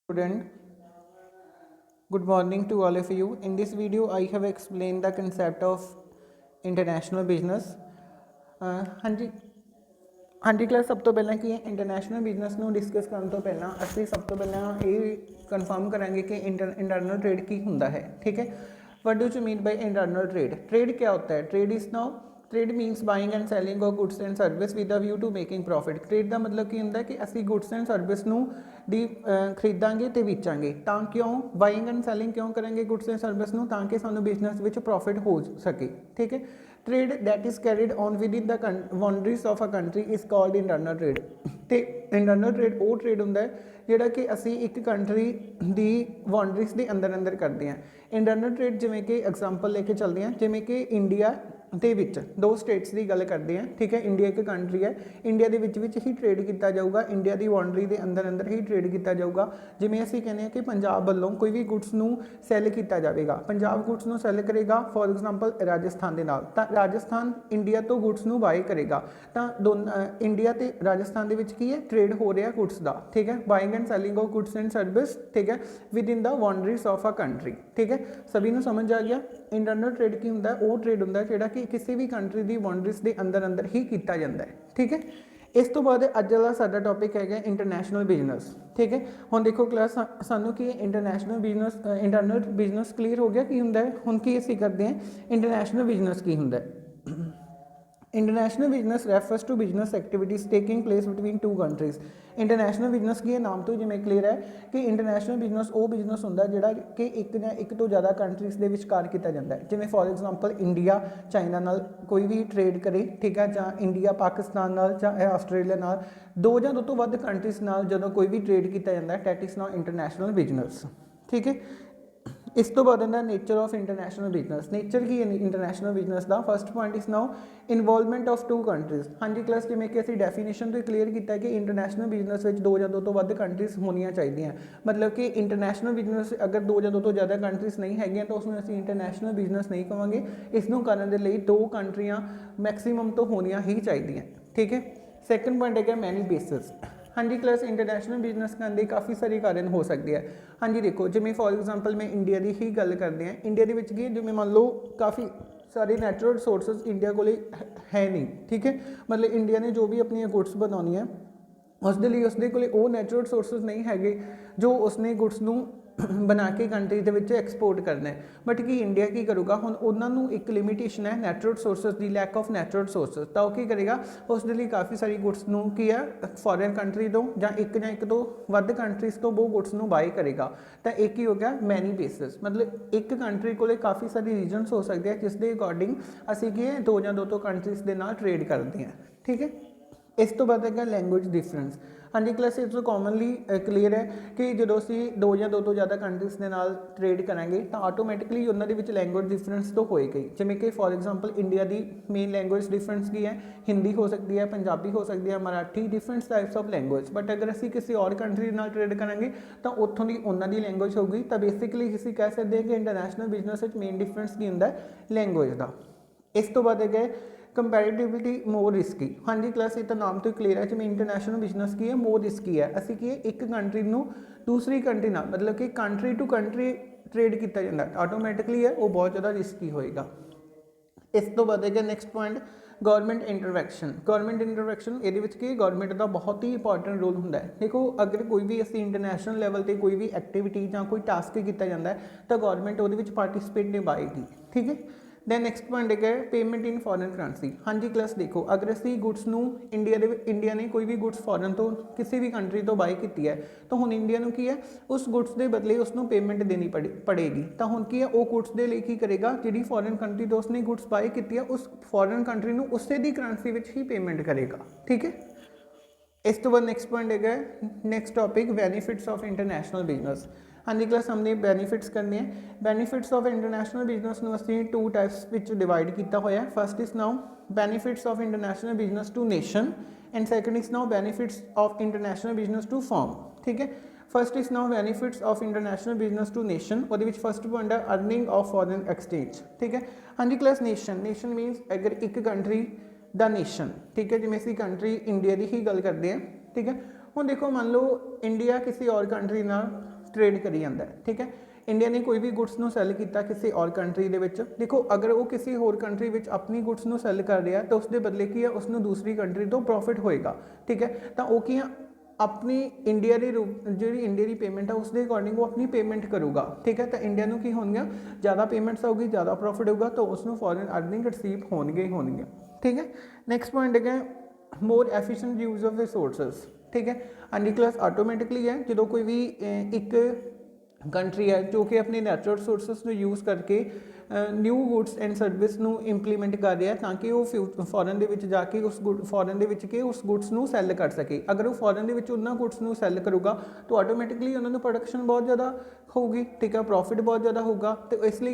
Student, good morning to all of you. In this video I have explained the concept of international business. हाँ जी हाँ जी class, सब तो पहला की international business ਨੂੰ ਡਿਸਕਸ ਕਰਨ ਤੋਂ ਪਹਿਲਾਂ ਅਸੀਂ ਸਭ ਤੋਂ ਪਹਿਲਾਂ ਇਹ ਕਨਫਰਮ ਕਰਾਂਗੇ कि इंटरनल ट्रेड की ਹੁੰਦਾ है। ठीक है, what do you mean by internal trade? Trade क्या होता है? Trade is now trade means buying and selling of goods and service with a view to making profit. Trade का मतलब की ਹੁੰਦਾ कि ਅਸੀਂ गुड्स एंड सर्विस ਨੂੰ ਦੀ ਖਰੀਦਾਂਗੇ ਤੇ ਵੇਚਾਂਗੇ। ਤਾਂ ਕਿਉਂ ਬਾइंग एंड सैलिंग क्यों करेंगे गुड्स एंड सर्विस ਨੂੰ? ਤਾਂ ਕਿ ਸਾਨੂੰ ਬਿਜ਼ਨਸ ਵਿੱਚ प्रॉफिट हो सके। ठीक है, trade that is carried on with in the boundaries of a country is called internal trade. तो इंटरनल ट्रेड वो ट्रेड होंगे जोड़ा कि असी एक कंट्री की बाउंड्रीज के अंदर अंदर करते हैं। इंटरनल ट्रेड जिमें कि एग्जाम्पल लेके चलते हैं, जिमें कि इंडिया ਦੇ ਵਿੱਚ दो स्टेट्स की गल करते हैं। ठीक है, इंडिया एक कंट्री है, इंडिया के विच ही ट्रेड किया जाऊगा, इंडिया की बाउंड्री के अंदर अंदर ही ट्रेड किया जाऊगा। जिमें असी कहने कि पंजाब वालों कोई भी गुड्स नू सैल किया जाएगा, पंजाब गुड्स नू सैल करेगा फॉर एग्जाम्पल राजस्थान के नाल, तो राजस्थान इंडिया तो गुड्स नू बाय करेगा। तो इंडिया तो राजस्थान के विच की है ट्रेड हो रहा गुड्स का। ठीक है, buying and selling of goods and service. ठीक है, with in the boundaries of a country. ठीक है, सभी को समझ आ गया। इंटरनल ट्रेड की होंगे वो ट्रेड होंगे जोड़ा कि किसी भी कंट्री की बाउंड्रीज के अंदर अंदर ही किया जाता है। ठीक है, इस तो बाद अज वाला साडा टॉपिक है इंटरनेशनल बिजनेस। ठीक है, हुण देखो क्लास सानू की international business internal business clear हो गया की होंगे। हुण की असीं करते हैं इंटरनेशनल बिजनेस की होंगे। International business refers to business activities taking place between two countries. International business की नाम तो जिमें क्लीयर है कि इंटरनेशनल बिजनेस वो बिजनेस होंगे जोड़ा कि एक या एक तो ज़्यादा कंट्रीज़ के विचकार किया जाता है। जिमें फॉर एग्जाम्पल इंडिया चाइना नाल कोई भी ट्रेड करे, ठीक है, जां इंडिया पाकिस्तान नाल जां आस्ट्रेलिया नाल, दो या दो तो वध कंट्रीज़ नाल जदों कोई भी ट्रेड किया जाता है that is now international business. ठीक है, इस तो बाद आंदा nature of international business. Nature की है इंटरनेशनल बिजनेस का? First point is now involvement of to countries. हाँ जी क्लास, जिमें कि असीं डेफिनेशन तो क्लीयर किया कि इंटरनेशनल बिजनेस में दो या दो तो वध कंट्रीज़ होनियां चाहिए। मतलब कि इंटरनेशनल बिजनेस अगर दो या दो तो ज़्यादा कंट्रीज़ नहीं है तो उसमें असीं इंटरनेशनल बिजनेस नहीं कहांगे। इसनूं करन दे लई दो कंट्रियां मैक्सीमम तो होनियां ही चाहिए। ठीक है, सैकेंड पॉइंट है मैनी बेसिस। हाँ जी क्लास, इंटरनेशनल बिजनेस करने काफ़ी सारे कारण हो सकते हैं। हाँ जी देखो, जिमें फॉर एग्जाम्पल मैं इंडिया की ही गल करते हैं, इंडिया के की जिमें मान लो काफ़ी सारे नैचुरल रिसोर्सिस इंडिया को है नहीं। ठीक है, मतलब इंडिया ने जो भी अपनी गुड्स बनानी है उसके लिए उसके को नैचुरल रिसोर्सिस नहीं है जो उसने गुड्स नू बना के कंट्री के विच एक्सपोर्ट करना है। बट कि इंडिया की करूँगा, हुण उन्होंने एक लिमिटेशन है नैचुरल रिसोर्सिस की, लैक ऑफ नैचुरल रिसोर्सिस, तो वह की करेगा उसके लिए काफ़ी सारी गुड्स नू की है फॉरेन कंट्री तो या एक तो वध कंट्रीज़ तो वो गुड्स नू बाय करेगा। तो एक ही हो गया मैनी बेसिस, मतलब एक कंट्री को काफ़ी सारी रीजनस हो सकते हैं जिसके अकॉर्डिंग असी की दो या दो तो कंट्रीज़ के नाल ट्रेड करते हैं। ठीक है, इस तो बाद है लैंगुएज डिफरेंस। हाँ जी क्लास, इस कॉमनली क्लीयर है कि जो असी दो या दो तो ज़्यादा कंट्रीज़ के नाल ट्रेड करांगे तो आटोमैटिकली उन्होंने लैंगुएज डिफरेंस तो होएगा ही। जिमें कि फॉर एग्जाम्पल इंडिया की मेन लैंगुएज डिफरेंस की है, हिंदी हो सकती है, पंजाबी हो सकती है, Marathi, different types of language. But अगर असी किसी और कंट्री नाल ट्रेड करांगे तो उत्थों की उन्होंने लैंगुएज होगी। तो बेसिकली असी कह सकते हैं कि इंटरनेशनल बिजनेस मेन डिफरेंस की होंगे लैंगुएज का। इस तो बाद है कंपैरेटिवली मोर रिस्की। हाँ जी क्लास, ये तो नाम तो क्लीयर है, जिमें इंटरनेशनल बिजनेस की है मोर रिस्की है। असी की एक कंट्री नू दूसरी कंट्री ना मतलब कि कंट्री टू कंट्री ट्रेड किया जाता है आटोमैटिकली है वो बहुत ज़्यादा रिस्की होएगा। इस तो बाद है नैक्सट पॉइंट गवर्नमेंट इंटरवैक्शन। गवर्नमेंट इंटरवैक्शन ये गवर्नमेंट का बहुत ही इंपॉर्टेंट रोल होंगे। देखो अगर कोई भी असी इंटरनेशनल लैवल पर कोई भी एक्टिविटी या कोई टास्क किया जाता है तो गवर्नमेंट वो पार्टिसिपेट निभाएगी। ठीक है, दैन नैक्सट पॉइंट है पेमेंट इन फॉरेन करेंसी। हाँ जी क्लास देखो, अगर असी गुड्स नू इंडिया ने कोई भी गुड्स फॉरन तो किसी भी कंट्री तो बाय की है तो हुण इंडिया नू की है उस गुड्स के बदले उसनू पेमेंट देनी पड़ेगी। तो हुण की है वो गुड्स के लिए की करेगा, जी फॉरन कंट्री तो उसने गुड्स बाय की है उस फॉरन कंट्री नू उसे दी करेंसी में ही पेमेंट करेगा। ठीक है, इस तो बाद नैक्सट पॉइंट है next topic benefits of international business. हाँ जी क्लास, हमने बेनीफिट्स करने हैं। बेनीफिट्स ऑफ इंटरनेशनल बिजनेस में असीं टू टाइप्स विच डिवाइड किया हुआ है। First is now benefits of international business to nation and second is now benefits of international business to firm. ठीक है, first is now benefits of international business to nation, वो first point है earning of foreign exchange. ठीक है, हाँ जी class, nation मीनस अगर एक country the nation. ठीक है, जिमें असीं कंट्री इंडिया की ही गल करते हैं। ठीक है, हुण देखो मान लो इंडिया किसी और कंट्री नाल ਟ੍ਰੇਡ ਕਰੀ ਜਾਂਦਾ ਹੈ। ਠੀਕ ਹੈ, ਇੰਡੀਆ ਨੇ ਕੋਈ ਵੀ ਗੁੱਡਸ ਨੂੰ ਸੈੱਲ ਕੀਤਾ ਕਿਸੇ ਔਰ ਕੰਟਰੀ ਦੇ ਵਿੱਚ, ਦੇਖੋ ਅਗਰ ਉਹ ਕਿਸੇ ਹੋਰ ਕੰਟਰੀ ਵਿੱਚ ਆਪਣੀ ਗੁੱਡਸ ਨੂੰ ਸੈੱਲ ਕਰ ਰਿਹਾ ਤਾਂ ਉਸਦੇ ਬਦਲੇ ਕੀ ਹੈ, ਉਸਨੂੰ ਦੂਸਰੀ ਕੰਟਰੀ ਤੋਂ ਪ੍ਰੋਫਿਟ ਹੋਏਗਾ। ਠੀਕ ਹੈ, ਤਾਂ ਉਹ ਕੀ ਆ, ਆਪਣੀ ਇੰਡੀਆ ਦੀ ਜਿਹੜੀ ਇੰਡੀਆ ਦੀ ਪੇਮੈਂਟ ਆ ਉਸ ਦੇ ਅਕੋਰਡਿੰਗ ਉਹ ਆਪਣੀ ਪੇਮੈਂਟ ਕਰੂਗਾ। ਠੀਕ ਹੈ, ਤਾਂ ਇੰਡੀਆ ਨੂੰ ਕੀ ਹੋਣਗੀਆਂ, ਜ਼ਿਆਦਾ ਪੇਮੈਂਟਸ ਆਊਗੀ, ਜ਼ਿਆਦਾ ਪ੍ਰੋਫਿਟ ਹੋਊਗਾ, ਤਾਂ ਉਸ ਨੂੰ ਫੋਰਨ ਅਰਨਿੰਗ ਰਿਸੀਵ ਹੋਣਗੇ ਹੀ ਹੋਣਗੀਆਂ। ਠੀਕ ਹੈ, ਨੈਕਸਟ ਪੁਆਇੰਟ ਹੈਗਾ ਮੋਰ ਐਫੀਸ਼ੀਐਂਟ ਯੂਜ਼ ਆਫ ਰਿਸੋਰਸਿਸ। ਠੀਕ ਹੈ, ਅਰਨਿੰਗ ਕਲਾਸ ਆਟੋਮੈਟਿਕਲੀ ਹੈ ਜਦੋਂ ਕੋਈ ਵੀ ਇੱਕ ਕੰਟਰੀ ਹੈ ਜੋ ਕਿ ਆਪਣੇ ਨੈਚੁਰਲ ਰਿਸੋਰਸਿਸ ਨੂੰ ਯੂਜ਼ ਕਰਕੇ ਨਿਊ ਗੁੱਡਸ ਐਂਡ ਸਰਵਿਸ ਨੂੰ ਇੰਪਲੀਮੈਂਟ ਕਰ ਰਿਹਾ ਤਾਂ ਕਿ ਉਹ ਫੋਰਨ ਦੇ ਵਿੱਚ ਜਾ ਕੇ ਫੋਰਨ ਦੇ ਵਿੱਚ ਉਸ ਗੁੱਡਸ ਨੂੰ ਸੈੱਲ ਕਰ ਸਕੇ। ਅਗਰ ਉਹ ਫੋਰਨ ਦੇ ਵਿੱਚ ਉਹਨਾਂ ਗੁੱਡਸ ਨੂੰ ਸੈੱਲ ਕਰੂਗਾ ਤਾਂ ਆਟੋਮੈਟਿਕਲੀ ਉਹਨਾਂ ਨੂੰ ਪ੍ਰੋਡਕਸ਼ਨ ਬਹੁਤ ਜ਼ਿਆਦਾ ਹੋਊਗੀ। ਠੀਕ ਹੈ, ਪ੍ਰੋਫਿਟ ਬਹੁਤ ਜ਼ਿਆਦਾ ਹੋਊਗਾ, ਤੇ ਇਸ ਲਈ